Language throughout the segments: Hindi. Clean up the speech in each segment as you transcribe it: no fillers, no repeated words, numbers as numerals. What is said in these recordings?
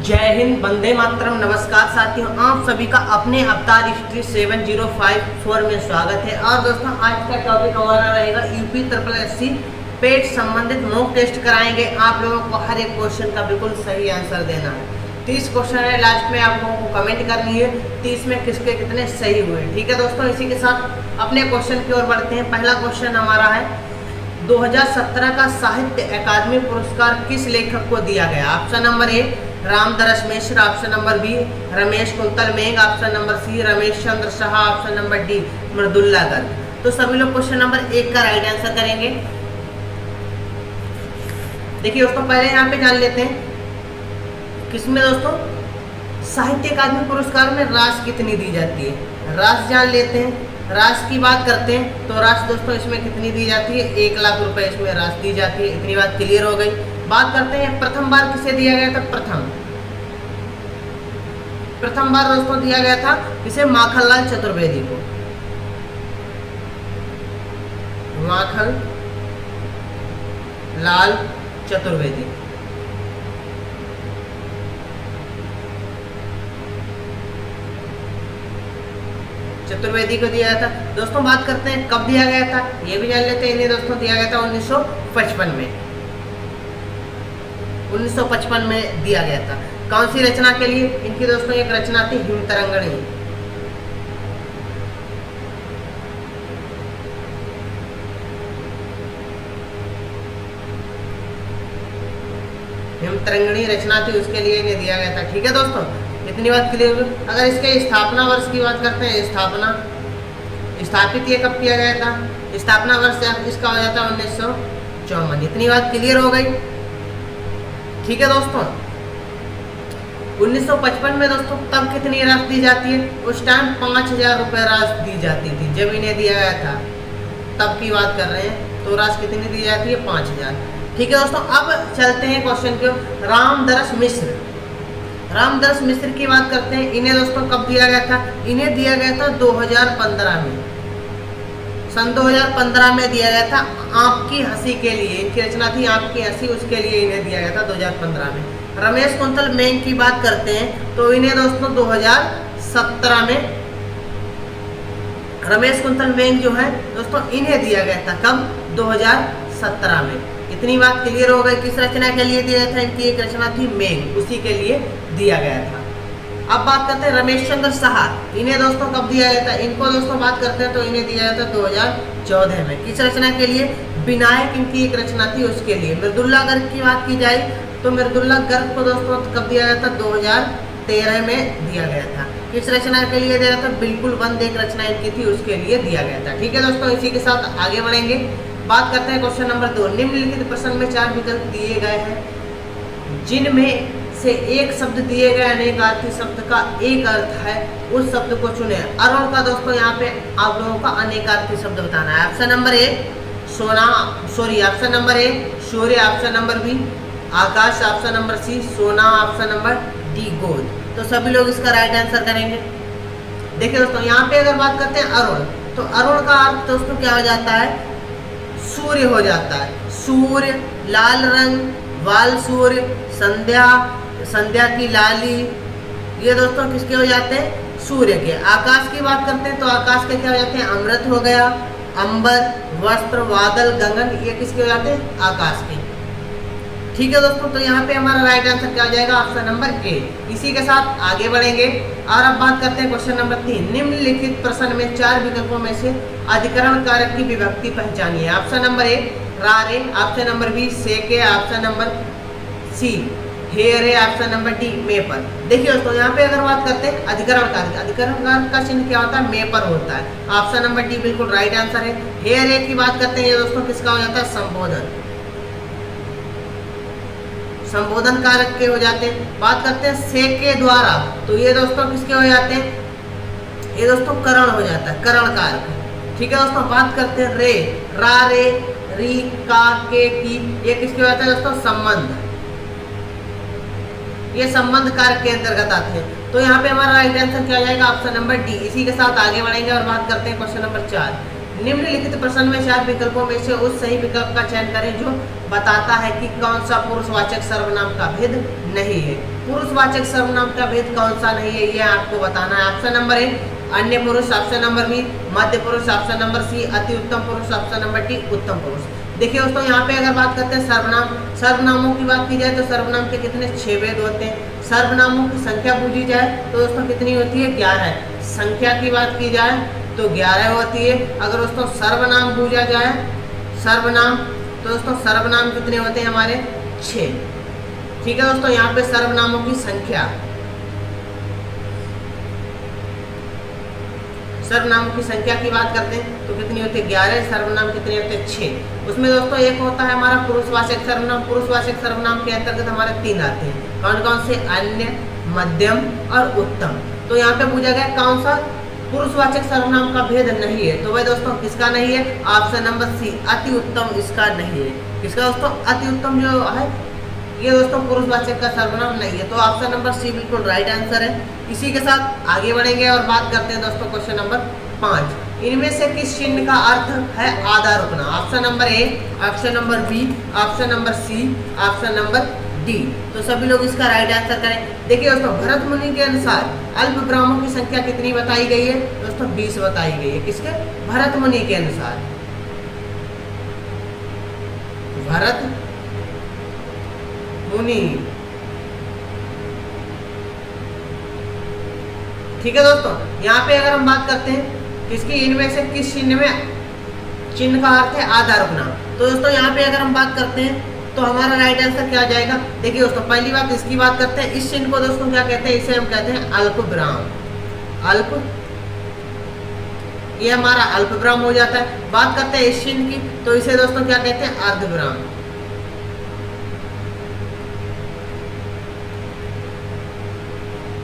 जय हिंद, वंदे मातरम। नमस्कार साथियों, आप सभी का अपने अवतार हिस्ट्री 7054 में स्वागत है। और दोस्तों, आज का टॉपिक हमारा रहेगा यूपी SSSC पेट संबंधित मॉक टेस्ट कराएंगे। आप लोगों को हर एक क्वेश्चन का बिल्कुल सही आंसर देना है। 30 क्वेश्चन है, लास्ट में आप लोगों को कमेंट करनी है 30 में किसके कितने सही हुए। ठीक है दोस्तों, इसी के साथ अपने क्वेश्चन की ओर बढ़ते हैं। पहला क्वेश्चन हमारा है 2017 का साहित्य अकादमी पुरस्कार किस लेखक को दिया गया। Option number A Ramdaras Mishra, option number B Ramesh Kuntal Megh, option number C Ramesh Chandra Shah, option number D Mridula Garg. तो सभी लोग क्वेश्चन नंबर 1 का राइट आंसर करेंगे। देखिए दोस्तों, पहले यहाँ पे जान लेते हैं किसमें दोस्तों साहित्य अकादमी पुरस्कार में राशि कितनी दी जाती है। राशि जान लेते हैं। राशि की बात करते हैं तो राशि दोस्तों इसमें कितनी दी जाती है, 1 लाख रुपए इसमें राशि दी जाती है। इतनी बात क्लियर हो गई। बात करते हैं प्रथम बार किसे दिया गया था। प्रथम बार दोस्तों दिया गया था इसे माखनलाल चतुर्वेदी को। माखनलाल चतुर्वेदी। चतुर्वेदी को दिया गया था। दोस्तों बात करते हैं कब दिया गया था, ये भी जान लेते हैं। इन्हें दोस्तों दिया गया था 1955 में। 1955 में दिया गया था। कौन सी रचना के लिए? इनकी दोस्तों एक रचना थी हिमतरंगिणी। हिमतरंगिणी रचना थी, उसके लिए इन्हें दिया गया था। ठीक है दोस्तों, इतनी बात क्लियर हुई। अगर इसके स्थापना वर्ष की बात करते हैं, स्थापित ये कब किया गया था, स्थापना वर्ष इसका हो जाता है 1954। इतनी बात क्लियर हो गई। ठीक है दोस्तों, 1955 में दोस्तों तब कितनी राशि दी जाती है? उस टाइम 5000 रुपये राशि दी जाती थी जब इन्हें दिया गया था। तब की बात कर रहे हैं, तो राशि कितनी दी जाती है? 5000। ठीक है दोस्तों, अब चलते हैं क्वेश्चन के। रामदरस मिश्र, रामदरस मिश्र की बात करते हैं। इन्हें दोस्तों कब दिया गया था? इन्हें दिया गया था 2015 में। सन 2015 में दिया गया था आपकी हंसी के लिए। इनकी रचना थी आपकी हंसी, उसके लिए इन्हें दिया गया था 2015 में। रमेश कुंतल मेघ की बात करते हैं तो इन्हें दोस्तों 2017 में रमेश कुंतल मेघ जो है दोस्तों इन्हें दिया गया था। कब? 2017 में। इतनी बात क्लियर हो गई। किस रचना के लिए दिया था? इनकी एक रचना थी मेघ, उसी के लिए दिया गया था। अब बात करते हैं रमेश चंद्र शाह। इन्हें दोस्तों कब दिया गया था? इनको दोस्तों बात करते हैं तो इन्हें दिया गया था 2014 में। किस रचना के लिए? विनायक इनकी एक रचना थी, उसके लिए। मृदुल्ला गर्ग की बात की जाए तो मृदुल्ला गर्ग को दोस्तों कब दिया गया था? 2013 में दिया गया था। किस रचना के लिए दिया गया था? बिल्कुल बंद एक रचना इनकी थी, उसके लिए दिया गया था। ठीक है दोस्तों, इसी के साथ आगे बढ़ेंगे। बात करते हैं क्वेश्चन नंबर 2। निम्नलिखित प्रश्न में 4 विकल्प दिए गए हैं जिनमें से एक शब्द दिए गए अनेकार्थी शब्द का एक अर्थ है, उस शब्द को चुने। अरुण का दोस्तों यहाँ पे आप लोगों का अनेकार्थी शब्द बताना है। Option number A option number A सूर्य, ऑप्शन नंबर बी आकाश, ऑप्शन नंबर सी सोना, ऑप्शन नंबर डी गोद। तो सभी लोग इसका राइट आंसर करेंगे। देखिए दोस्तों, यहाँ पे अगर बात करते हैं अरुण, तो अरुण का अर्थ दोस्तों क्या हो जाता है? सूर्य हो जाता है। सूर्य, लाल रंग, वाल सूर्य, संध्या की लाली, ये दोस्तों किसके हो जाते हैं? सूर्य के। आकाश की बात करते हैं तो आकाश के क्या हो जाते हैं? अमृत हो गया, अंबर, वस्त्र, बादल, गगन, ये किसके हो जाते हैं? आकाश के। ठीक है दोस्तों, तो यहाँ पे हमारा राइट आंसर क्या हो जाएगा? ऑप्शन नंबर ए। इसी के साथ आगे बढ़ेंगे और अब बात करते हैं क्वेश्चन नंबर 3। निम्नलिखित प्रश्न में 4 विकल्पों में से अधिकरण कारक की विभक्ति पहचानिए। ऑप्शन नंबर ए रारे, ऑप्शन नंबर बी सेके, ऑप्शन नंबर सी हेरे, ऑप्शन नंबर डी में पर। देखिए दोस्तों, यहाँ पे अगर बात करते हैं अधिकरण कारक का चिन्ह क्या होता है? में पर होता है। ऑप्शन नंबर डी बिल्कुल राइट आंसर है। हेरे की बात करते हैं, ये दोस्तों किसका हो जाता है? संबोधन कारक के हो जाते हैं। बात करते हैं से के द्वारा, तो ये दोस्तों किसके हो जाते हैं? ये दोस्तों करण हो जाता है, करण कारक। ठीक है दोस्तों, बात करते हैं रे, रा रे, री, का, के, की, ये किसके हो जाता है दोस्तों? संबंध। ये संबंध कारक के अंतर्गत आते हैं। तो यहाँ पे हमारा राइट आंसर क्या हो जाएगा? Option number D. इसी के साथ आगे बढ़ेंगे और बात करते हैं क्वेश्चन नंबर 4। निम्नलिखित प्रश्न में 4 विकल्पों में से उस सही विकल्प का चयन करें जो बताता है कि कौन सा पुरुषवाचक सर्वनाम का भेद नहीं है। पुरुषवाचक सर्वनाम का भेद कौन सा नहीं है, यह आपको बताना है। ऑप्शन नंबर ए अन्य पुरुष, ऑप्शन नंबर बी मध्य पुरुष, ऑप्शन नंबर सी अति उत्तम पुरुष, ऑप्शन नंबर डी उत्तम पुरुष। देखिए दोस्तों, यहाँ पे अगर बात करते हैं सर्वनामों की बात की जाए तो सर्वनाम के कितने 6 भेद होते हैं। सर्वनामों की संख्या पूछी जाए तो दोस्तों कितनी होती है, 11। संख्या की बात की जाए तो 11 होती है। अगर दोस्तों सर्वनाम पूछा जाए सर्वनाम तो दोस्तों सर्वनाम कितने होते हैं हमारे, 6। ठीक है दोस्तों, यहाँ पे सर्वनामों की संख्या, सर्वनामों की संख्या की बात करते हैं तो कितनी होती है, 11। सर्वनाम कितने होते हैं, 6। उसमें दोस्तों एक होता है हमारा पुरुषवाचक सर्वनाम। पुरुषवाचक सर्वनाम के अंतर्गत हमारे 3 आते हैं। कौन कौन से, अन्य, मध्यम और उत्तम। तो यहाँ पे पूछा गया कौन सा पुरुषवाचक सर्वनाम का भेद नहीं है, तो भाई दोस्तों किसका नहीं है, ऑप्शन नंबर सी अति उत्तम इसका नहीं है। किसका दोस्तों, अति उत्तम जो है ये दोस्तों पुरुषवाचक का सर्वनाम नहीं है। तो ऑप्शन नंबर सी बिल्कुल राइट आंसर है। इसी के साथ आगे बढ़ेंगे और बात करते हैं दोस्तों क्वेश्चन नंबर 5। इनमें से किस चिन्ह का अर्थ है आधा रुकना। Option number A, option number B, option number C, option number D. तो सभी लोग इसका राइट आंसर करें। देखिए दोस्तों, भरत मुनि के अनुसार अल्प विरामों की संख्या कितनी बताई गई है, दोस्तों 20 बताई गई है। किसके, भरत मुनि के अनुसार। भरत मुनि, ठीक है दोस्तों। यहाँ पे अगर हम बात करते हैं किसकी, इनमें से किस चिन्ह में चिन्ह का अर्थ है आधा रुकना, तो दोस्तों यहाँ पे अगर हम बात करते हैं तो हमारा राइट आंसर क्या आ जाएगा। देखिए दोस्तों, पहली बात इसकी बात करते हैं, इस चिन्ह को दोस्तों क्या कहते हैं, इसे हम कहते हैं अल्प विराम। अल्प, ये हमारा अल्प विराम हो जाता है। बात करते हैं इस चिन्ह की तो इसे दोस्तों क्या कहते हैं, अर्ध विराम।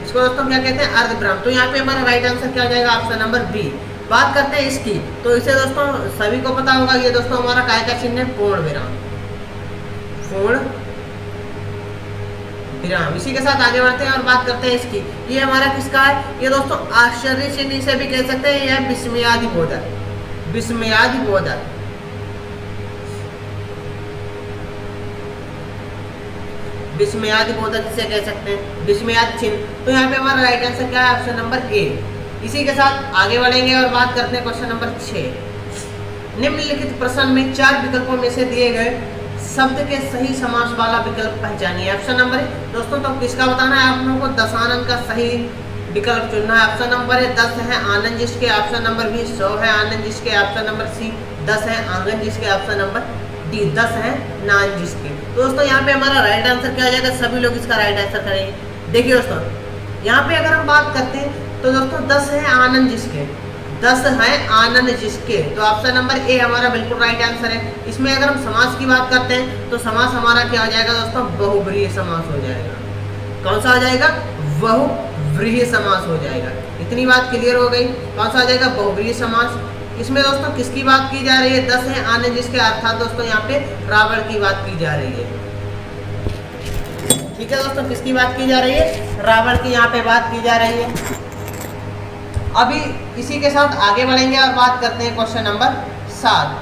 इसको दोस्तों क्या कहते हैं, अर्ध विराम। तो यहाँ पे हमारा राइट आंसर क्या हो जाएगा, ऑप्शन नंबर बी। बात करते हैं इसकी तो इसे दोस्तों सभी को पता होगा, ये दोस्तों हमारा काय का चिन्ह है, पूर्ण विराम। पूर्ण विराम। इसी के साथ आगे बढ़ते हैं और बात करते हैं इसकी, ये हमारा किसका है, ये दोस्तों आश्चर्य चिन्ह इसे भी कह सकते हैं, यह विस्मयादिबोधक। विस्मयादिबोधक, विस्मयादिबोधक इसे कह सकते हैं, विस्मयाद चिन्ह। तो यहाँ पे हमारा राइट आंसर क्या है, ऑप्शन नंबर ए। इसी के साथ आगे बढ़ेंगे और बात करते हैं क्वेश्चन नंबर 6। निम्नलिखित प्रश्न में 4 विकल्पों में से दिए गए शब्द के सही समास वाला विकल्प पहचानिए। ऑप्शन नंबर ए दोस्तों, तो किसका बताना है, आप लोगों को दशानन का सही विकल्प चुनना है। ऑप्शन नंबर ए 10 है आनंद जिसके, ऑप्शन नंबर बी 100 है आनंद जिसके, ऑप्शन नंबर सी 10 है आंगन जिसके, ऑप्शन नंबर डी 10 है नान जिसके। तो दोस्तों यहाँ पे हमारा राइट आंसर क्या आ जाएगा, सभी लोग इसका राइट आंसर करेंगे। देखिए दोस्तों, यहाँ पे अगर हम बात करते हैं तो दोस्तों 10 है आनंद जिसके, 10 है आनंद जिसके, तो ऑप्शन नंबर ए हमारा बिल्कुल राइट आंसर है। इसमें अगर हम समास की बात करते हैं तो समास हमारा क्या हो जाएगा दोस्तों, बहुव्रीहि समास हो जाएगा। कौन सा हो जाएगा, बहुव्रीहि समास हो जाएगा। इतनी बात क्लियर हो गई, कौन सा हो जाएगा, बहुव्रीहि समास। इसमें दोस्तों किसकी बात की जा रही है, 10 है आनंद जिसके, अर्थात दोस्तों यहाँ पे रावण की बात की जा रही है। ठीक है दोस्तों, किसकी बात की जा रही है, रावण की यहाँ पे बात की जा रही है। अभी इसी के साथ आगे बढ़ेंगे और बात करते हैं क्वेश्चन नंबर 7।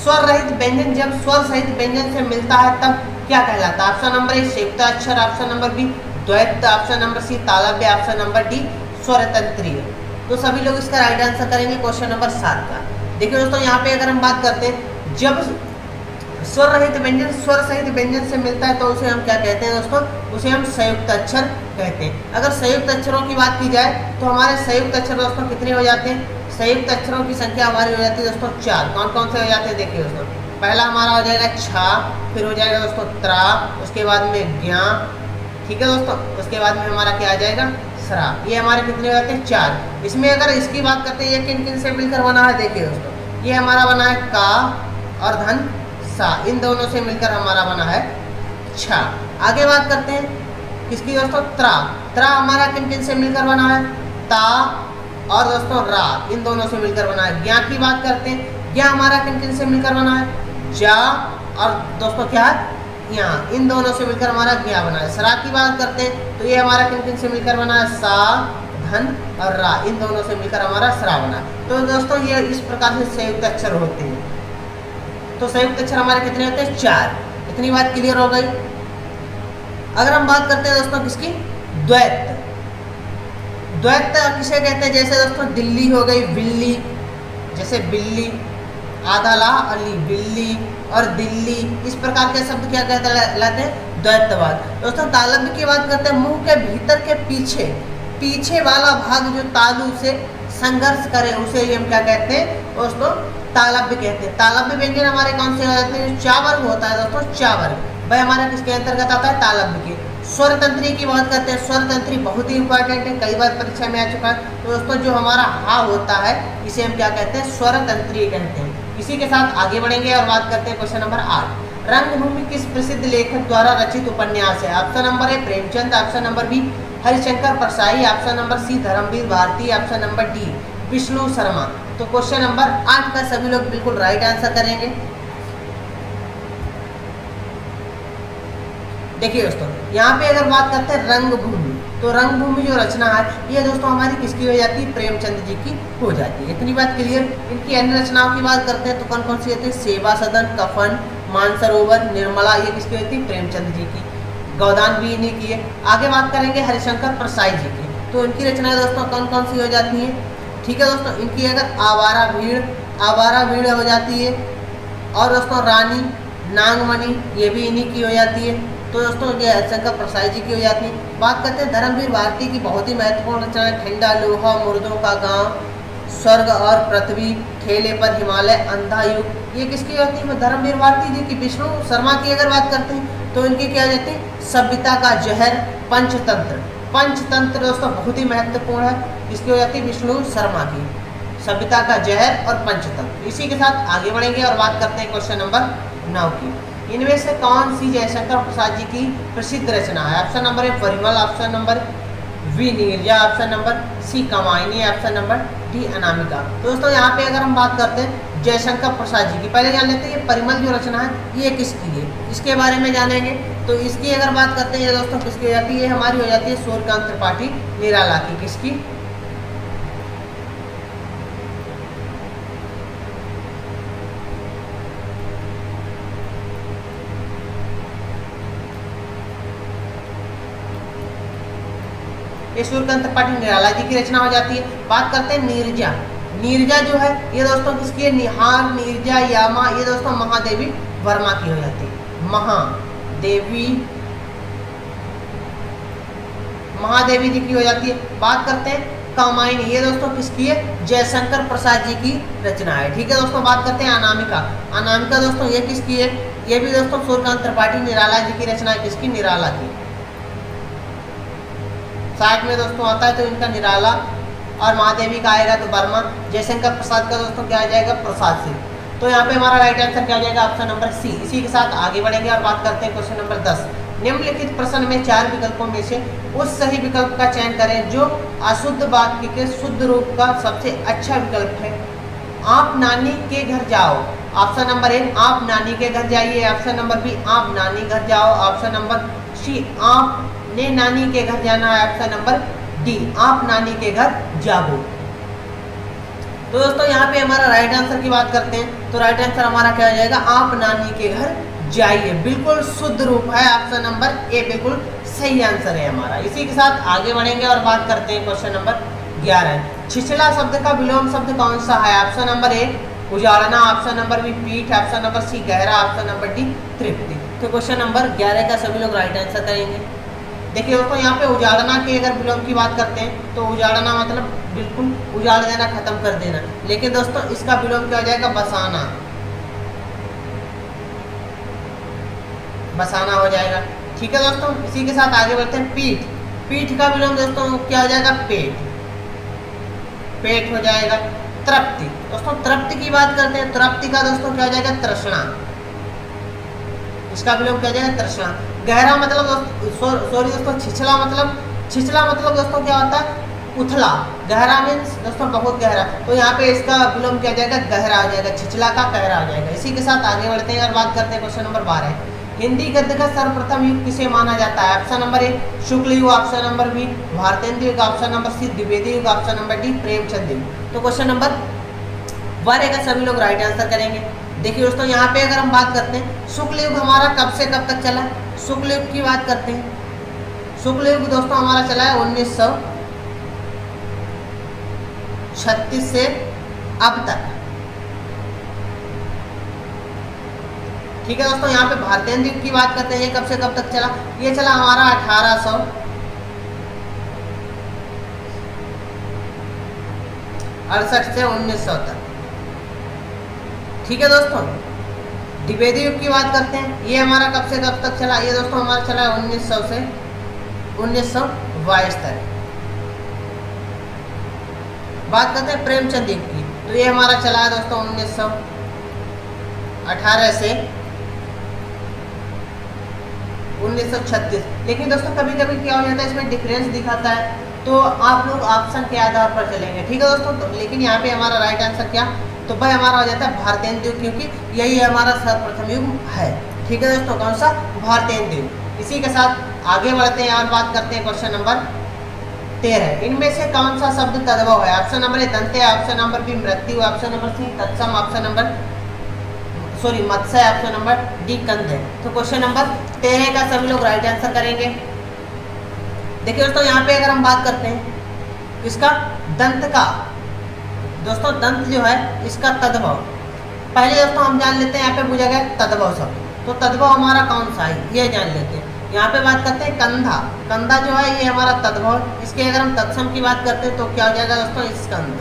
स्वर रहित व्यंजन जब स्वर सहित व्यंजन से मिलता है तब क्या कहलाता है। ऑप्शन नंबर ए संयुक्त अक्षर, ऑप्शन नंबर बी द्वैत, ऑप्शन नंबर सी तालव्य, ऑप्शन नंबर डी स्वरतंत्रीय। तो सभी लोग इसका राइट आंसर करेंगे क्वेश्चन नंबर 7 का। देखिए दोस्तों, यहाँ पे अगर हम बात करते हैं जब स्वर रहित व्यंजन स्वर सहित व्यंजन से मिलता है तो उसे हम क्या कहते हैं दोस्तों, उसे हम संयुक्त अक्षर कहते हैं। अगर संयुक्त अक्षरों की बात की जाए तो हमारे संयुक्त अक्षर दोस्तों कितने हो जाते हैं, संयुक्त अक्षरों की संख्या हमारी हो जाती है दोस्तों 4। कौन कौन से हो जाते हैं, देखिए दोस्तों, पहला हमारा हो जाएगा छा, फिर हो जाएगा दोस्तों त्रा, उसके बाद में ज्ञा, ठीक है दोस्तों, उसके बाद में हमारा क्या आ जाएगा, सरा। ये हमारे कितने हो जाते हैं, 4। इसमें अगर इसकी बात करते हैं ये किन किन से मिलकर बना है, देखिए दोस्तों, ये हमारा बना है का और धन सा, इन दोनों से मिलकर हमारा बना है छा। आगे बात करते हैं किसकी दोस्तों, त्रा। त्रा हमारा किन किन से मिलकर बना है, ता और दोस्तों रा, इन दोनों से मिलकर बना है। ज्ञा की बात करते हैं, ज्ञा हमारा किन किन से मिलकर बना है, जा और दोस्तों क्या है, यहाँ, इन दोनों से मिलकर हमारा ज्ञा बना है। सरा की बात करते हैं तो ये हमारा किन किन से मिलकर बना है, सा धन और रा, इन दोनों से मिलकर हमारा स्रा बना। तो दोस्तों ये इस प्रकार से संयुक्त अक्षर होते हैं। तो संयुक्त अक्षर हमारे कितने होते हैं? 4। इतनी बात क्लियर हो गई। अगर हम बात करते हैं दोस्तों किसकी? द्वैत। द्वैत किसे कहते हैं? जैसे दोस्तों दिल्ली हो गई बिल्ली, जैसे बिल्ली, आधा ला अली, बिल्ली और दिल्ली, इस प्रकार के शब्द क्या कहते लाते हैं? द्वैतवाद। दोस्तों तालव्य की बात करते हैं, मुंह के भीतर के पीछे वाला भाग जो तालु से संघर्ष करे उसे हम क्या कहते हैं दोस्तों? तालव्य कहते हैं। तालव्य व्यंजन हमारे कौन से हो जाते हैं? चा वर्ग होता है दोस्तों, चा वर्ग वह हमारा किसके अंतर्गत आता है? तालव्य के। स्वर तंत्री की बात करते हैं। स्वर तंत्री बहुत ही इंपॉर्टेंट है, कई बार परीक्षा में आ चुका है। तो दोस्तों जो हमारा हा होता है इसे हम क्या कहते हैं? स्वर तंत्री कहते हैं। इसी के साथ आगे बढ़ेंगे और बात करते हैं क्वेश्चन नंबर 8। रंगभूमि किस प्रसिद्ध लेखक द्वारा रचित उपन्यास है? Option number A Premchand, option number B Harishankar Parsai, option number C Dharamvir Bharati, option number D Vishnu Sharma. तो क्वेश्चन नंबर 8 का सभी लोग बिल्कुल राइट आंसर करेंगे। देखिए दोस्तों यहाँ पे अगर बात करते हैं रंगभूमि, तो रंगभूमि जो रचना है ये दोस्तों हमारी किसकी हो जाती है? प्रेमचंद जी की हो जाती है। इतनी बात क्लियर। इनकी अन्य रचनाओं की बात करते हैं तो कौन कौन सी होती है? सेवा सदन, कफन, मानसरोवर, निर्मला, ये किसकी होती है? प्रेमचंद जी की। गोदान भी इन्हीं की है। आगे बात करेंगे हरिशंकर परसाई जी की, तो इनकी रचनाएं दोस्तों कौन कौन सी हो जाती हैं? ठीक है दोस्तों, इनकी अगर आवारा भीड़ हो जाती है, और दोस्तों रानी नागमणि ये भी इन्हीं की हो जाती है। तो दोस्तों ये हरिशंकर परसाई जी की हो जाती है। बात करते हैं धर्मवीर भारती की, बहुत ही महत्वपूर्ण रचना है। ठंडा लोहा, मुर्दों का गांव, स्वर्ग और पृथ्वी, ठेले पर हिमालय, अंधा युग, ये किसकी होती है? धर्मवीर भारती जी की। विष्णु शर्मा की अगर बात करते हैं तो इनकी क्या हो जाती है? सभ्यता का जहर, पंचतंत्र दोस्तों बहुत ही महत्वपूर्ण है। किसकी हो जाती है? विष्णु शर्मा की। सभ्यता का जहर और पंचतंत्र। इसी के साथ आगे बढ़ेंगे और बात करते हैं क्वेश्चन नंबर 9 की। इनमें से कौन सी जयशंकर प्रसाद जी की प्रसिद्ध रचना है? Option number A Parimal, option number B Neerja, option number C Kamayani, option number D Anamika. तो दोस्तों यहाँ पे अगर हम बात करते हैं जयशंकर प्रसाद जी की, पहले जान लेते हैं ये परिमल जो रचना है ये किसकी है, इसके बारे में जानेंगे। तो इसकी अगर बात करते हैं दोस्तों किसकी हो जाती है? हमारी हो जाती है सूर्यकांत त्रिपाठी निराला की। किसकी? ये सूर्यकांत त्रिपाठी निराला जी की रचना हो जाती है। बात करते हैं नीरजा। नीरजा जो है ये दोस्तों किसकी है? निहार, नीरजा, यामा, ये दोस्तों महादेवी वर्मा की हो जाती है। महादेवी जी की हो जाती है। बात करते हैं कामायनी, ये दोस्तों किसकी है? जयशंकर प्रसाद जी की रचना है। ठीक है दोस्तों। बात करते हैं अनामिका दोस्तों ये किसकी है? ये भी दोस्तों सूर्यकांत त्रिपाठी निराला जी की रचना है। किसकी? निराला की। साइड में दोस्तों आता है तो इनका निराला, और महादेवी का आएगा तो वर्मा। जयशंकर प्रसाद का दोस्तों क्या आ जाएगा? प्रसाद सिंह। तो यहाँ पे हमारा राइट आंसर क्या हो जाएगा? Option number C. इसी के साथ आगे बढ़ेंगे और बात करते हैं क्वेश्चन नंबर 10। निम्नलिखित प्रश्न में 4 विकल्पों में से उस सही विकल्प का चयन करें जो अशुद्ध वाक्य के शुद्ध रूप का सबसे अच्छा विकल्प है। आप नानी के घर जाओ। ऑप्शन नंबर ए आप नानी के घर जाइए, ऑप्शन नंबर बी आप नानी घर जाओ, ऑप्शन नंबर सी आप ने नानी के घर जाना है, ऑप्शन नंबर डी आप नानी के घर जाओ। तो दोस्तों यहाँ पे हमारा राइट आंसर की बात करते हैं तो राइट आंसर हमारा क्या हो जाएगा? आप नानी के घर जाइए। बिल्कुल शुद्ध रूप है, ऑप्शन नंबर ए बिल्कुल सही आंसर है हमारा। इसी के साथ आगे बढ़ेंगे और बात करते हैं क्वेश्चन नंबर 11। छिछला शब्द का विलोम शब्द कौन सा है? ऑप्शन नंबर ए उजाड़ना, ऑप्शन नंबर बी पीठ, ऑप्शन नंबर सी गहरा, ऑप्शन नंबर डी तृप्ति। तो क्वेश्चन नंबर 11 का सभी लोग राइट आंसर करेंगे। देखिए दोस्तों यहाँ पे उजाड़ना के अगर विलोम की बात करते हैं तो उजाड़ना मतलब बिल्कुल उजाड़ देना, खत्म कर देना। लेकिन दोस्तों इसका विलोम क्या हो जाएगा? बसाना, बसाना हो जाएगा। ठीक है दोस्तों। इसी के साथ आगे बढ़ते हैं पीठ का विलोम दोस्तों क्या हो जाएगा? पेट हो जाएगा। तृप्ति दोस्तों तृप्ति की बात करते हैं, तृप्ति का दोस्तों क्या हो जाएगा? तृष्णा, इसका विलोम क्या हो जाएगा? तृष्णा। गहरा मतलब सॉरी दोस्तों छिछला मतलब दोस्तों क्या होता है? उथला। गहरा मीन्स दोस्तों बहुत गहरा, तो यहाँ पे इसका विलोम क्या हो जाएगा? गहरा हो जाएगा। छिछला का गहरा हो जाएगा। इसी के साथ आगे बढ़ते हैं और बात करते हैं क्वेश्चन नंबर 12। हिंदी गद्य का सर्वप्रथम युग किसे माना जाता है? ऑप्शन नंबर ए शुक्ल युग, ऑप्शन नंबर बी भारतेंद्र युग, ऑप्शन नंबर सी द्विवेदी युग, ऑप्शन नंबर डी प्रेमचंद युग। तो क्वेश्चन नंबर 1 का सभी लोग राइट आंसर करेंगे। देखिए दोस्तों, यहाँ पे अगर हम बात करते हैं शुक्ल युग हमारा कब से कब तक चला, शुक्ल युग की बात करते हैं। शुक्ल युग दोस्तों हमारा चला है 1936 से अब तक। ठीक है दोस्तों, यहाँ पे भारतेंद्र युग की बात करते हैं, ये कब से कब तक चला? ये चला हमारा 1868 से 1900 तक। ठीक है दोस्तों, द्विवेदी युग की बात करते हैं, ये हमारा कब से कब तक चला? ये दोस्तों हमारा चला है 1900 से 1922 तक। बात करते हैं प्रेमचंद युग की, तो ये हमारा चला है दोस्तों 1918 से 1936। लेकिन दोस्तों कभी कभी क्या हो जाता है, इसमें डिफरेंस दिखाता है, तो आप लोग ऑप्शन के आधार पर चलेंगे। ठीक है दोस्तों, तो लेकिन यहाँ पे हमारा राइट आंसर क्या? तो भाई हमारा हो जाता है भारतेंद्र युग, क्योंकि यही हमारा सर्वप्रथम युग है। ठीक है दोस्तों, कौन सा? भारतेंद्र युग। इसी के साथ आगे बढ़ते हैं और बात करते हैं क्वेश्चन नंबर 13। इनमें से कौन सा शब्द तद्भव है? ऑप्शन नंबर ए दंते, ऑप्शन नंबर बी मृत्यु, ऑप्शन नंबर सी तत्सम, ऑप्शन नंबर मत्स्य, ऑप्शन नंबर डी कंद है। तो क्वेश्चन नंबर 13 का सभी लोग राइट आंसर करेंगे। देखिए दोस्तों, यहाँ पे अगर हम बात करते हैं इसका दंत का, दोस्तों दंत जो है इसका तद्भव, पहले दोस्तों हम जान लेते हैं, यहाँ पे पूछा गया तद्भव शब्द, तो तद्भव हमारा कौन सा है ये जान लेते हैं। यहाँ पे बात करते हैं कंधा, कंधा जो है ये हमारा तद्भव। इसके अगर हम तत्सम की बात करते हैं तो क्या हो जाएगा दोस्तों? स्कंद,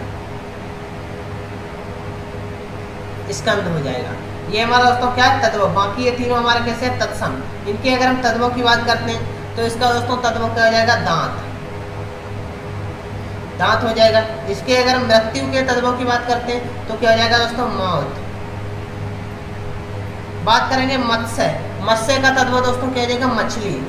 स्कंद हो जाएगा। ये हमारा दोस्तों क्या है? तद्भव। बाकी ये तीनों हमारे कैसे है? तत्सम। इनके अगर हम तद्भव की बात करते हैं तो इसका दोस्तों तद्भव क्या हो जाएगा? दांत, दांत हो जाएगा। इसके अगर हम मृत्यु के तद्भव की बात करते हैं तो क्या हो जाएगा दोस्तों? मौत। बात करेंगे मत्स्य, मत्स्य का तद्भव दोस्तों क्या हो जाएगा? मछली,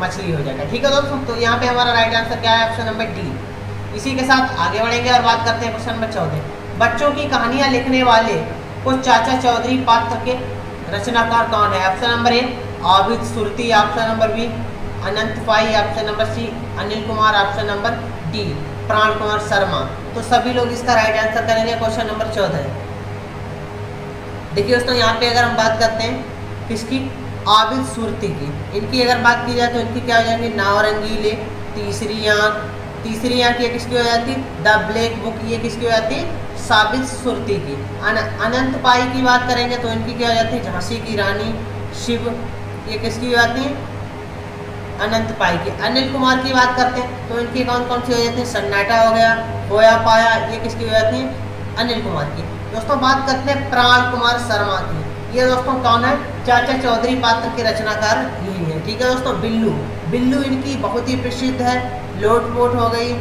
मछली हो जाएगा। ठीक है दोस्तों, तो यहाँ पे हमारा राइट आंसर क्या है? Option number D. इसी के साथ आगे बढ़ेंगे और बात करते हैं क्वेश्चन नंबर 14। बच्चों की कहानियां लिखने वाले को चाचा चौधरी पात्र के रचनाकार कौन है? Option number A Abid Surti, option number B Anant Pai, option number C Anil Kumar, option number D Pran Kumar Sharma. तो सभी लोग इसका राइट आंसर करेंगे क्वेश्चन नंबर 14। देखिए दोस्तों, यहाँ पे अगर हम बात करते हैं किसकी? आबिद सुरती की। इनकी अगर बात की जाए तो इनकी क्या हो जाएगी? नाव रंगीले, तीसरी आंख, तीसरी आंख ये किसकी हो जाती? द ब्लैक बुक, ये किसकी हो जाती? साबित सुरती की। अनंत पाई की बात करेंगे तो इनकी क्या हो जाती है? झांसी की रानी, शिव, ये किसकी हो जाती है? अनंत पाई की। अनिल कुमार की बात करते हैं तो इनकी कौन कौन सी हो जाती है? सन्नाटा हो गया, खोया पाया, ये किसकी हो जाती है? अनिल कुमार की। दोस्तों बात करते हैं प्राण कुमार शर्मा की। ये दोस्तों कौन है? चाचा चौधरी पात्र के रचनाकार यही है। ठीक है दोस्तों, बिल्लू, बिल्लू इनकी बहुत ही प्रसिद्ध है, लोटपोट हो गई।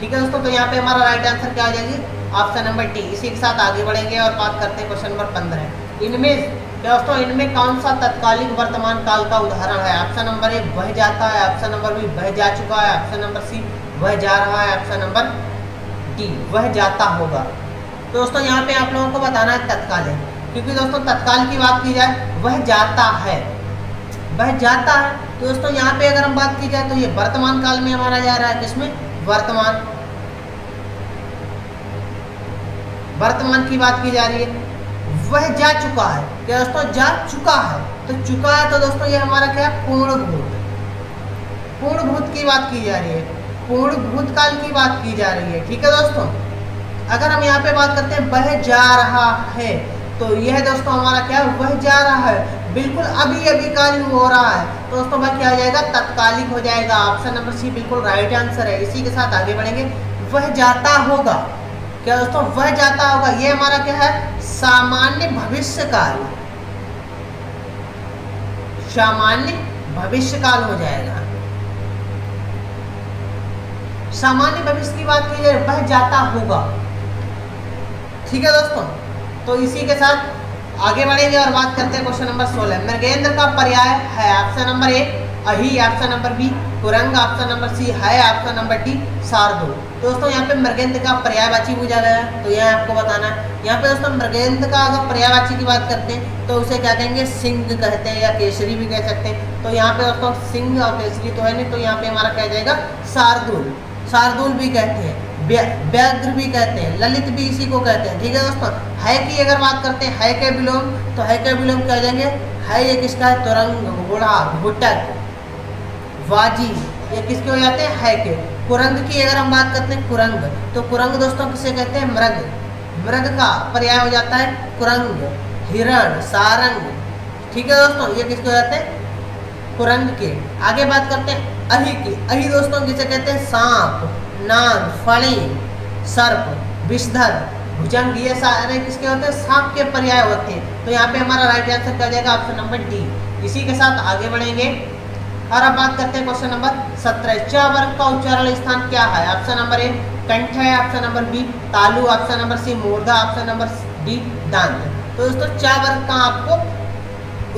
ठीक है दोस्तों, तो यहाँ पे हमारा राइट आंसर क्या हो जाएगी? Option number D. इसी के साथ आगे बढ़ेंगे और बात करते हैं क्वेश्चन नंबर 15। इनमें दोस्तों इनमें कौन सा तत्कालिक वर्तमान काल का उदाहरण है? ऑप्शन नंबर ए वह जाता है, ऑप्शन नंबर बी वह जा चुका है, ऑप्शन नंबर सी वह जा रहा है, ऑप्शन नंबर डी वह जाता होगा। तो दोस्तों यहाँ पे आप लोगों को बताना है तत्कालीन, क्योंकि दोस्तों तत्काल की बात की जाए वह जाता है, वह जाता है। तो दोस्तों यहाँ पे अगर हम बात की जाए तो ये वर्तमान काल में हमारा जा रहा है, किसमें? वर्तमान, वर्तमान की बात की जा रही है। वह जा चुका है, क्या दोस्तों? जा चुका है। तो चुका है तो दोस्तों ये हमारा क्या है? पूर्ण भूत, पूर्ण भूत की बात की जा रही है, पूर्ण भूतकाल की बात की जा रही है। ठीक है दोस्तों, अगर हम यहाँ पे बात करते हैं वह जा रहा है तो यह दोस्तों हमारा क्या है? वह जा रहा है, बिल्कुल अभी अभी कार्य हो रहा है। तो दोस्तों वह क्या हो जाएगा? तत्कालिक हो जाएगा। ऑप्शन नंबर सी बिल्कुल राइट आंसर है। इसी के साथ आगे बढ़ेंगे। वह जाता होगा, क्या दोस्तों? वह जाता होगा, ये हमारा क्या है? सामान्य भविष्य काल, सामान्य भविष्य काल हो जाएगा। सामान्य भविष्य की बात की जाए वह जाता होगा। ठीक है दोस्तों, तो इसी के साथ आगे बढ़ेंगे और बात करते हैं क्वेश्चन नंबर 16। मृगेंद्र का पर्याय है? ऑप्शन नंबर ए अही, ऑप्शन नंबर बी कुरंग, ऑप्शन नंबर सी है, ऑप्शन नंबर डी शार्दूल। दोस्तों यहाँ पे मृगेंद्र का पर्यायवाची पूछा गया है, तो यह आपको बताना है। यहाँ पे दोस्तों मृगेंद्र का अगर पर्यायवाची की बात करते हैं तो उसे क्या कहेंगे, सिंह कहते हैं या केसरी भी कह सकते हैं। तो यहाँ पे दोस्तों सिंह और केसरी तो है नहीं, तो यहाँ पे हमारा कह जाएगा शार्दुल। शार्दुल भी कहते हैं, व्याघ्र भी कहते हैं, ललित भी इसी को कहते हैं। ठीक है दोस्तों, है की अगर बात करते हैं, है के विलोम, तो है के विलोम कह जाएंगे, है ये किसका है, तुरंग, घोड़ा, घुटक, वाजी, ये किसके हो जाते हैं, है के। कुरंग की अगर हम बात करते हैं, कुरंग, तो कुरंग दोस्तों किसे कहते हैं, मृग, मृग का पर्याय हो जाता है कुरंग, हिरण, सारंग। ठीक है दोस्तों, ये किसके हो जाते हैं, कुरंग के। आगे बात करते हैं अहि की। अहि दोस्तों किसे कहते हैं, सांप, नाग, फणी, सर्प, विषधर, भुजंग, ये सारे किसके होते हैं, सांप के पर्याय होते हैं। तो यहाँ पे हमारा राइट आंसर क्या जाएगा, ऑप्शन नंबर डी। इसी के साथ आगे बढ़ेंगे और अब बात करते हैं क्वेश्चन नंबर 17। च वर्ग का उच्चारण स्थान क्या है, ऑप्शन नंबर ए कंठ है, ऑप्शन नंबर बी तालु, ऑप्शन नंबर सी मूर्धा, ऑप्शन नंबर डी दांत। तो दोस्तों च वर्ग का आपको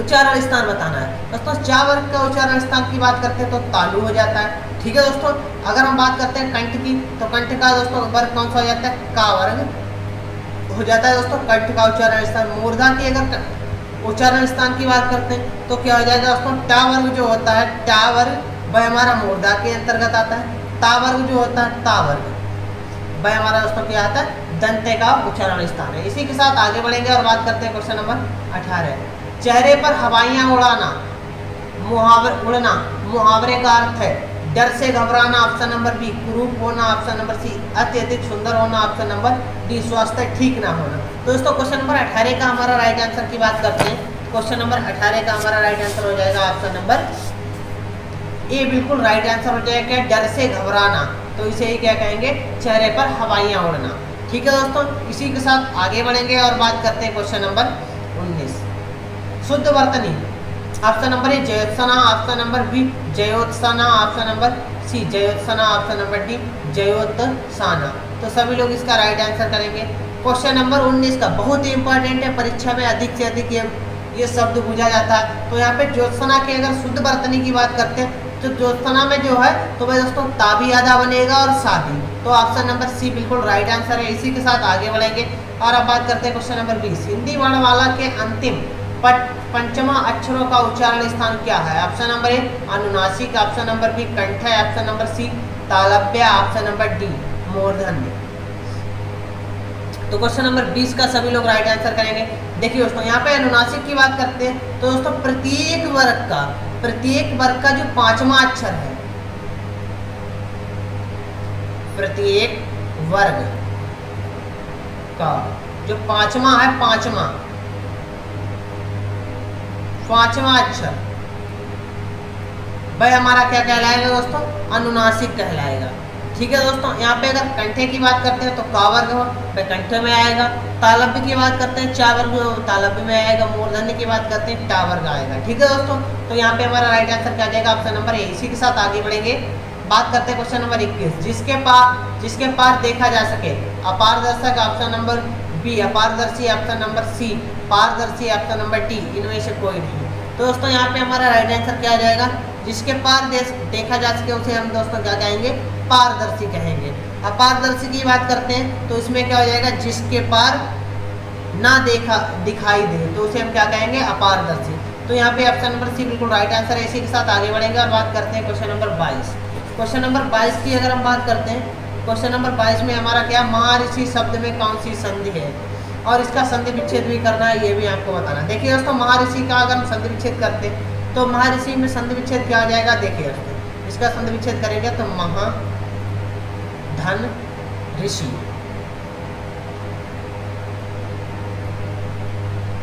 उच्चारण स्थान बताना है। दोस्तों च वर्ग का उच्चारण स्थान की बात करते हैं तो तालु हो जाता है। ठीक है दोस्तों, अगर हम बात करते हैं कंठ की, तो कंठ का दोस्तों वर्ग कौन सा हो जाता है, का वर्ग हो जाता है दोस्तों कंठ का उच्चारण स्थान। मूर्धा की अगर उच्चारण स्थान की बात करते हैं तो क्या हो जाएगा दोस्तों, टा वर्ग जो होता है, टा वर्ग वह हमारा मूर्धा के अंतर्गत आता है। ता वर्ग जो होता है, ता वर्ग वह हमारा दोस्तों क्या आता है, दंते का उच्चारण स्थान है। इसी के साथ आगे बढ़ेंगे और बात करते हैं क्वेश्चन नंबर 18। चेहरे पर हवाइयाँ उड़ाना, उड़ना मुहावरे का अर्थ है, डर से घबराना, ऑप्शन नंबर बी कुरूप होना, ऑप्शन नंबर सी अत्यधिक सुंदर होना, ऑप्शन नंबर डी स्वास्थ्य ठीक ना होना। तो दोस्तों क्वेश्चन नंबर 18 का हमारा राइट आंसर की बात करते हैं। क्वेश्चन नंबर 18 का हमारा राइट आंसर हो जाएगा ऑप्शन नंबर ए, बिल्कुल राइट आंसर हो जाएगा डर से घबराना। तो इसे ही क्या कहेंगे, चेहरे पर हवाइयाँ उड़ना। ठीक है दोस्तों, इसी के साथ आगे बढ़ेंगे और बात करते हैं क्वेश्चन नंबर 19। शुद्ध वर्तनी, ऑप्शन नंबर ए जयोत्सना, ऑप्शन नंबर बी जयोत्सना, ऑप्शन नंबर सी जयोत्सना, ऑप्शन नंबर डी जयोत्साना। तो सभी लोग इसका राइट आंसर करेंगे। क्वेश्चन नंबर 19 का बहुत ही इंपॉर्टेंट है, परीक्षा में अधिक से अधिक ये शब्द पूछा जाता है। तो यहाँ पे ज्योत्सना के अगर शुद्ध वर्तनी की बात करते हैं तो ज्योत्सना में जो है तो वह दोस्तों ताबी आधा बनेगा और शादी। तो ऑप्शन नंबर सी बिल्कुल राइट आंसर है। इसी के साथ आगे बढ़ेंगे और अब बात करते हैं क्वेश्चन नंबर 20। हिंदी वर्णमाला के अंतिम पंचमा अक्षरों का उच्चारण स्थान क्या है, ऑप्शन नंबर ए अनुनासिक, ऑप्शन नंबर बी कंठ, ऑप्शन नंबर सी तालव्य, ऑप्शन नंबर डी मूर्धन्य। तो क्वेश्चन नंबर 20 का सभी लोग राइट आंसर करेंगे। देखिए दोस्तों यहाँ पे अनुनासिक की बात करते हैं तो दोस्तों प्रत्येक वर्ग का जो पांचवा अक्षर है, प्रत्येक वर्ग का जो पांचवा है, पांचवा अक्षर वह हमारा क्या कहलाएगा दोस्तों, अनुनासिक कहलाएगा। ठीक है दोस्तों, यहाँ पे अगर कंठे की बात करते हैं तो का वर्ग हो वह कंठे में आएगा, तालव्य की बात करते हैं चा वर्ग तालव्य में आएगा, मूर्धन्य की बात करते हैं टा वर्ग आएगा। ठीक है दोस्तों, तो यहाँ पे हमारा राइट आंसर क्या जाएगा, ऑप्शन नंबर ए। इसी के साथ आगे बढ़ेंगे, बात करते हैं क्वेश्चन नंबर 21। जिसके पार देखा जा सके, अपारदर्शक, ऑप्शन नंबर बी अपारदर्शी, ऑप्शन नंबर सी पारदर्शी, ऑप्शन नंबर डी इनमें से कोई नहीं। तो दोस्तों यहाँ पे हमारा राइट आंसर क्या आ जाएगा, जिसके पार देखा जा सके उसे हम दोस्तों क्या कहेंगे, पारदर्शी कहेंगे। अपारदर्शी की बात करते हैं तो इसमें क्या हो जाएगा, जिसके पार ना दिखाई दे तो उसे हम क्या कहेंगे, अपारदर्शी। तो यहाँ पे ऑप्शन नंबर सी बिल्कुल राइट आंसर है। इसी के साथ आगे बढ़ेंगे और बात करते हैं क्वेश्चन नंबर 22। क्वेश्चन नंबर 22 की अगर हम बात करते हैं, क्वेश्चन नंबर 22 में हमारा क्या, महर्षि शब्द में कौन सी संधि है और इसका संधि विच्छेद भी करना है, ये भी आपको बताना। देखिए दोस्तों महर्षि का अगर हम संधि विच्छेद करते हैं तो महर्षि में संधि विच्छेद क्या आ जाएगा, देखिए दोस्तों इसका संधि विच्छेद करेंगे तो महा धन ऋषि,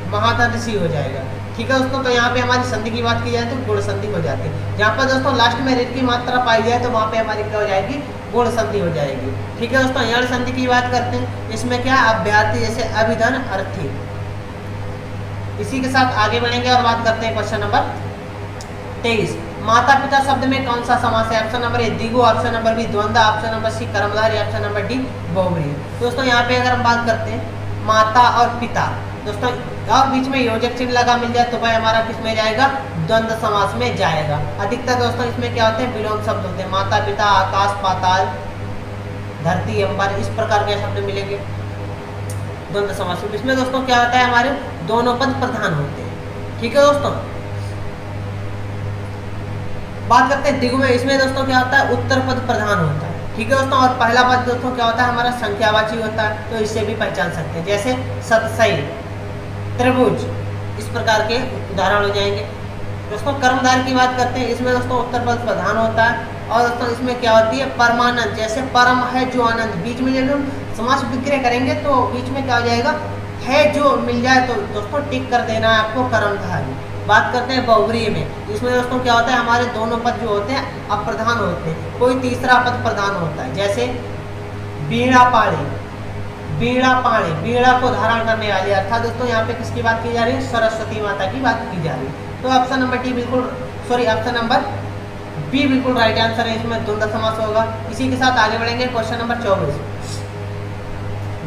महाधन ऋषि हो जाएगा। ठीक है दोस्तों, तो यहाँ पे हमारी संधि की बात की जाए तो गुण संधि हो जाती है। जहाँ पर दोस्तों लास्ट में ऋण की मात्रा पाई जाए तो वहाँ पे हमारी क्या हो जाएगी, गुण संधि हो जाएगी। ठीक है दोस्तों, यण संधि की बात करते हैं, इसमें क्या अभ्यर्थी जैसे अभिधन अर्थी। इसी के साथ आगे बढ़ेंगे और बात करते हैं क्वेश्चन नंबर 23। माता पिता शब्द में कौन सा समास है, ऑप्शन नंबर ए द्विगु, ऑप्शन नंबर बी द्वंद्व, ऑप्शन नंबर सी कर्मधारय, ऑप्शन नंबर डी बहुव्रीहि। दोस्तों यहाँ पे अगर हम बात करते हैं माता और पिता, दोस्तों और बीच में योजक चिन्ह लगा मिल जाए तो भाई हमारा किस में जाएगा, द्वंद्व समास में जाएगा। अधिकतर दोस्तों इसमें क्या होते हैं, विलोम शब्द होते हैं, माता पिता, आकाश पाताल, धरती, अंबर, इस प्रकार के शब्द मिलेंगे द्वंद्व समास में। इसमें दोस्तों क्या होता है, हमारे दोनों पद प्रधान होते हैं। ठीक है दोस्तों, बात करते हैं द्विगु में। इसमें दोस्तों क्या होता है, उत्तर पद प्रधान होता है। ठीक है दोस्तों, और पहला पद दोस्तों क्या होता है, हमारा संख्यावाची होता है, तो इससे भी पहचान सकते हैं, जैसे सतशैल, त्रिभुज, इस प्रकार के उदाहरण हो जाएंगे। दोस्तों कर्मधारय की बात करते हैं, इसमें दोस्तों उत्तर पद प्रधान होता है, और दोस्तों इसमें क्या होती है, परमानंद, जैसे परम है जो आनंद, बीच में जब हम समास विग्रह करेंगे तो बीच में क्या हो जाएगा, है जो मिल जाए तो दोस्तों टिक कर देना है आपको कर्मधारय। बात करते हैं बहुव्रीहि में, इसमें दोस्तों क्या होता है, हमारे दोनों पद जो होते हैं अप्रधान होते हैं, कोई तीसरा पद प्रधान होता है, जैसे वीणा पाणी, वीणा पाणी, वीणा को धारण करने वाली, अर्थात दोस्तों यहाँ पे किसकी बात की जा रही है, सरस्वती माता की बात की जा रही है। तो ऑप्शन नंबर डी बिल्कुल, सॉरी ऑप्शन नंबर बी बिल्कुल राइट आंसर है, इसमें द्वंद्व समास होगा। इसी के साथ आगे बढ़ेंगे, क्वेश्चन नंबर 24।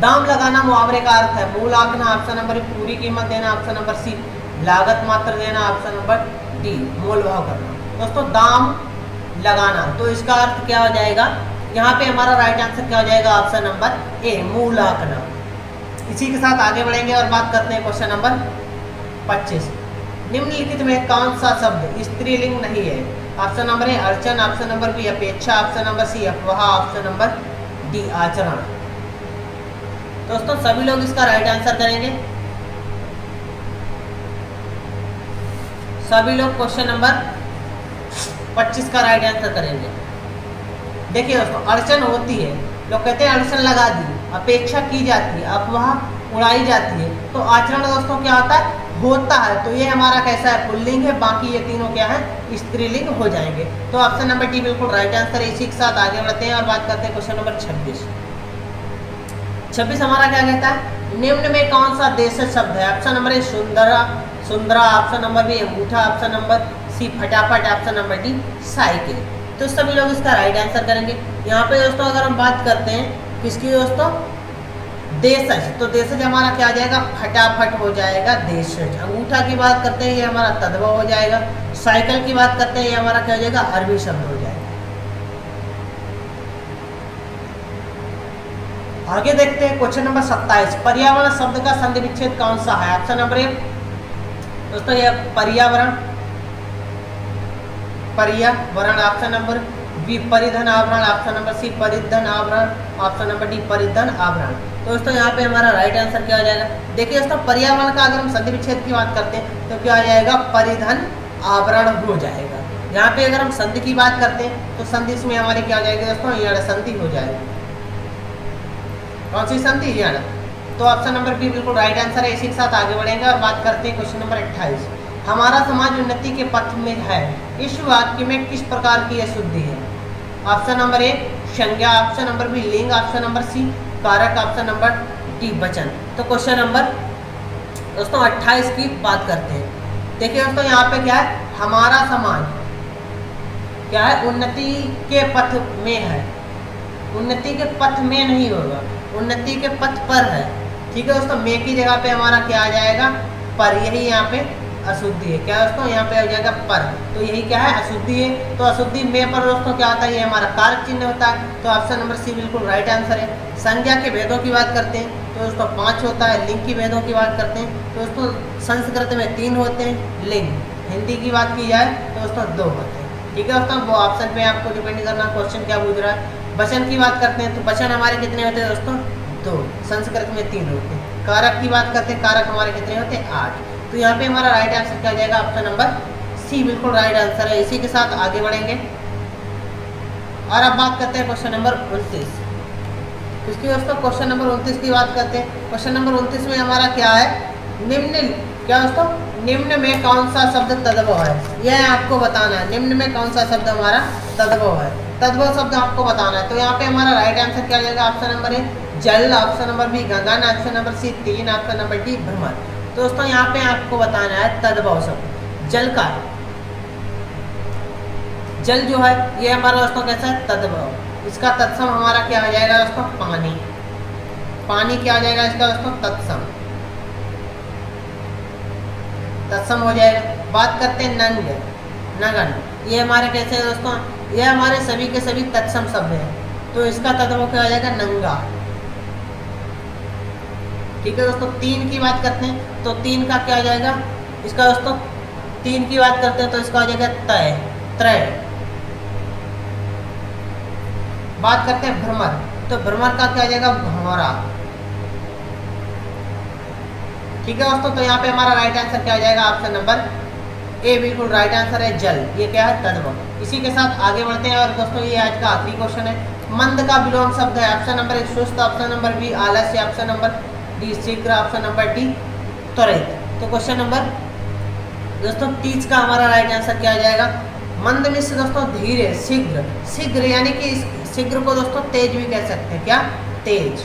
दाम लगाना मुहावरे का अर्थ है, मूल आंकना, ऑप्शन नंबर ए पूरी कीमत देना, ऑप्शन नंबर सी लागत मात्र देना, ऑप्शन नंबर डी मोल भाव करना। दोस्तों दाम लगाना, तो इसका अर्थ क्या हो जाएगा, यहाँ पे हमारा राइट आंसर क्या हो जाएगा, ऑप्शन नंबर ए मूल आंकना। इसी के साथ आगे बढ़ेंगे और बात करते हैं क्वेश्चन नंबर 25। निम्नलिखित में कौन सा शब्द स्त्रीलिंग नहीं है, ऑप्शन नंबर ए अर्चन, ऑप्शन नंबर बी अपेक्षा, ऑप्शन नंबर सी अफवाह, ऑप्शन नंबर डी आचरण। दोस्तों सभी लोग इसका राइट आंसर करेंगे, सभी लोग क्वेश्चन नंबर 25 का राइट आंसर करेंगे। देखिए दोस्तों, अड़चन होती है, लोग कहते हैं अड़चन लगा दी, अपेक्षा की जाती है, अफवाह उड़ाई जाती है, तो आचरण दोस्तों क्या होता है, होता है, तो ये हमारा कैसा है, पुल्लिंग है, बाकी ये तीनों क्या है, स्त्रीलिंग हो जाएंगे। तो ऑप्शन नंबर डी बिल्कुल राइट आंसर है। इसी के साथ आगे बढ़ते हैं और बात करते हैं क्वेश्चन नंबर 26। 26 हमारा क्या कहता है, निम्न में कौन सा देशज शब्द है, ऑप्शन नंबर ए सुंदरा, सुंदरा, ऑप्शन नंबर बी अंगूठा, ऑप्शन नंबर सी फटाफट, ऑप्शन नंबर डी साइकिल। तो सभी लोग इसका राइट आंसर करेंगे। यहाँ पे दोस्तों अगर हम बात करते हैं किसकी दोस्तों, देशज, तो देशज हमारा क्या आ जाएगा, फटाफट हो जाएगा देशज। अंगूठा की बात करते हैं, ये हमारा तद्भव हो जाएगा। साइकिल की बात करते हैं, ये हमारा क्या हो जाएगा, अरबी शब्द हो जाएगा। आगे देखते हैं क्वेश्चन नंबर 27। पर्यावरण शब्द का संधि विच्छेद कौन सा है, ऑप्शन नंबर ए दोस्तों ये पर्यावरण, पर्यावरण, ऑप्शन नंबर बी परिधन आवरण, ऑप्शन नंबर सी परिधन आवरण, ऑप्शन नंबर डी परिधन आवरण। तो दोस्तों यहाँ पे हमारा राइट आंसर क्या हो जाएगा, देखिए दोस्तों पर्यावरण का अगर हम संधि विच्छेद की बात करते हैं तो क्या आ जाएगा, परिधन आवरण हो जाएगा। यहाँ पे अगर हम संधि की बात करते हैं तो संधि इसमें हमारी क्या हो जाएगी दोस्तों, यण संधि हो जाएगी। कौन सी संधि, यण। तो ऑप्शन नंबर बी बिल्कुल राइट आंसर है। इसी के साथ आगे बढ़ेंगे और बात करते हैं क्वेश्चन नंबर 28। हमारा समाज उन्नति के पथ में है, इस वाक्य में किस प्रकार की अशुद्धि है, ऑप्शन नंबर ए संज्ञा, ऑप्शन नंबर बी लिंग, ऑप्शन नंबर सी कारक, ऑप्शन नंबर डी वचन। तो क्वेश्चन नंबर दोस्तों 28 की बात करते हैं। देखिए दोस्तों यहाँ पे क्या है, हमारा समाज क्या है, उन्नति के पथ में है, उन्नति के पथ में नहीं होगा, उन्नति के पथ पर है। ठीक है दोस्तों, में की जगह पे हमारा क्या आ जाएगा, पर, यही यहाँ पे अशुद्धि है। क्या दोस्तों, यहाँ पे आ जाएगा पर, तो यही क्या है, अशुद्धि है। तो अशुद्धि में पर दोस्तों क्या होता है, ये हमारा कारक चिन्ह होता है। तो ऑप्शन नंबर सी बिल्कुल राइट आंसर है। संज्ञा के भेदों की बात करते हैं तो दोस्तों 5 होता है। लिंग की भेदों की बात करते हैं तो दोस्तों संस्कृत में 3 होते हैं लिंग, हिंदी की बात की जाए तो दोस्तों 2 होते हैं। ठीक है दोस्तों, वो ऑप्शन पे आपको डिपेंड करना क्वेश्चन क्या पूछ रहा है। वचन की बात करते हैं तो वचन हमारे कितने होते हैं दोस्तों, 2, संस्कृत में 3 होते हैं। कारक की बात करते हैं, कारक हमारे कितने होते हैं, 8। तो यहाँ पे हमारा राइट आंसर क्या हो जाएगा, ऑप्शन नंबर सी बिल्कुल राइट आंसर है। इसी के साथ आगे बढ़ेंगे और अब बात करते हैं क्वेश्चन नंबर 29। इसकी दोस्तों क्वेश्चन नंबर 29 की बात करते हैं। क्वेश्चन नंबर 29 में हमारा क्या है, निम्न, क्या दोस्तों, निम्न में कौन सा शब्द तद्भव है, यह आपको बताना है। निम्न में कौन सा शब्द हमारा तद्भव है, तद्भव शब्द आपको बताना है। तो यहाँ पे हमारा राइट आंसर क्या हो जाएगा, ऑप्शन नंबर ए जल, ऑप्शन नंबर बी गगन, option number C 3, option number D भ्रमर। तो दोस्तों यहाँ पे आपको बताना है तद्भव शब्द। जल का, जल जो है ये हमारा दोस्तों कैसा है, तद्भव। इसका तत्सम हमारा क्या हो जाएगा दोस्तों, पानी। पानी क्या हो जाएगा इसका दोस्तों, तत्सम, तत्सम हो जाएगा। बात करते हैं नंग, नगन, ये हमारे कैसे है दोस्तों, ये हमारे सभी के सभी तत्सम शब्द हैं। तो इसका तद्भव क्या हो जाएगा, नंगा। ठीक है दोस्तों, 3 की बात करते हैं तो 3 का क्या हो जाएगा, इसका दोस्तों 3 की बात करते हैं तो इसका हो जाएगा तय, त्रय। बात करते हैं भ्रमर, तो भ्रमर का क्या हो जाएगा, भंवरा। ठीक है दोस्तों, तो यहाँ पे हमारा राइट आंसर क्या हो जाएगा, ऑप्शन नंबर ए बिल्कुल राइट आंसर है, जल। ये क्या है, तद्भव। इसी के साथ आगे बढ़ते हैं और दोस्तों ये आज का आखिरी क्वेश्चन है। मंद का विलोम शब्द है, ऑप्शन नंबर 1 सुस्त, ऑप्शन नंबर बी आलस्य, ऑप्शन नंबर डी शीघ्र, ऑप्शन नंबर डी त्वरित। तो क्वेश्चन नंबर दोस्तों 30 का हमारा राइट आंसर क्या हो जाएगा, मंद में से दोस्तों धीरे, शीघ्र। शीघ्र यानी कि शीघ्र को दोस्तों तेज भी कह सकते हैं, क्या, तेज।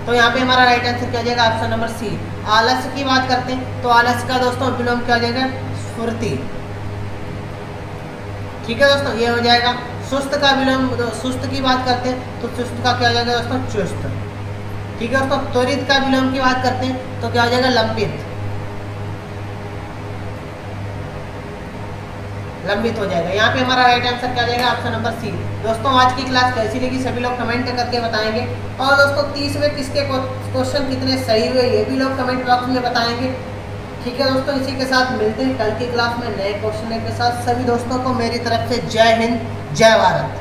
तो यहाँ पे हमारा राइट आंसर क्या हो जाएगा, ऑप्शन नंबर सी। आलस्य की बात करते हैं तो आलस्य का दोस्तों विलोम क्या हो जाएगा, स्फूर्ति। ठीक है दोस्तों, ये हो जाएगा। सुस्त का विलोम, सुस्त की बात करते हैं तो सुस्त का क्या हो जाएगा दोस्तों, चुस्त। ठीक है दोस्तों, त्वरित का विलोम की बात करते हैं तो क्या हो जाएगा, लंबित। लंबित हो जाएगा। यहाँ पे हमारा राइट आंसर क्या हो जाएगा, ऑप्शन नंबर सी। दोस्तों आज की क्लास कैसी लगी सभी लोग कमेंट करके बताएंगे, और दोस्तों 30 में किसके क्वेश्चन कितने सही हुए ये भी लोग कमेंट बॉक्स में बताएंगे। ठीक है दोस्तों, इसी के साथ मिलते हैं कल की क्लास में नए क्वेश्चन के साथ। सभी दोस्तों को मेरी तरफ से जय हिंद, जय भारत।